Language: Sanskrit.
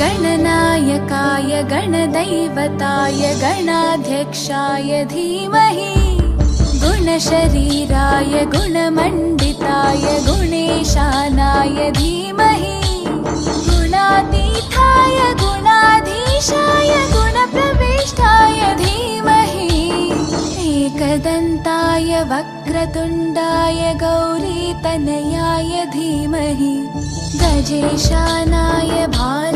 गणनायकाय गणदैवताय गणाध्यक्षाय धीमहि गुणशरीराय गुणमण्डिताय गुणेशानाय धीमहि गुणातीताय गुणाधीशाय गुणप्रविष्टाय धीमहि एकदन्ताय वक्रतुण्डाय गौरीतनयाय धीमहि गजेशानाय भार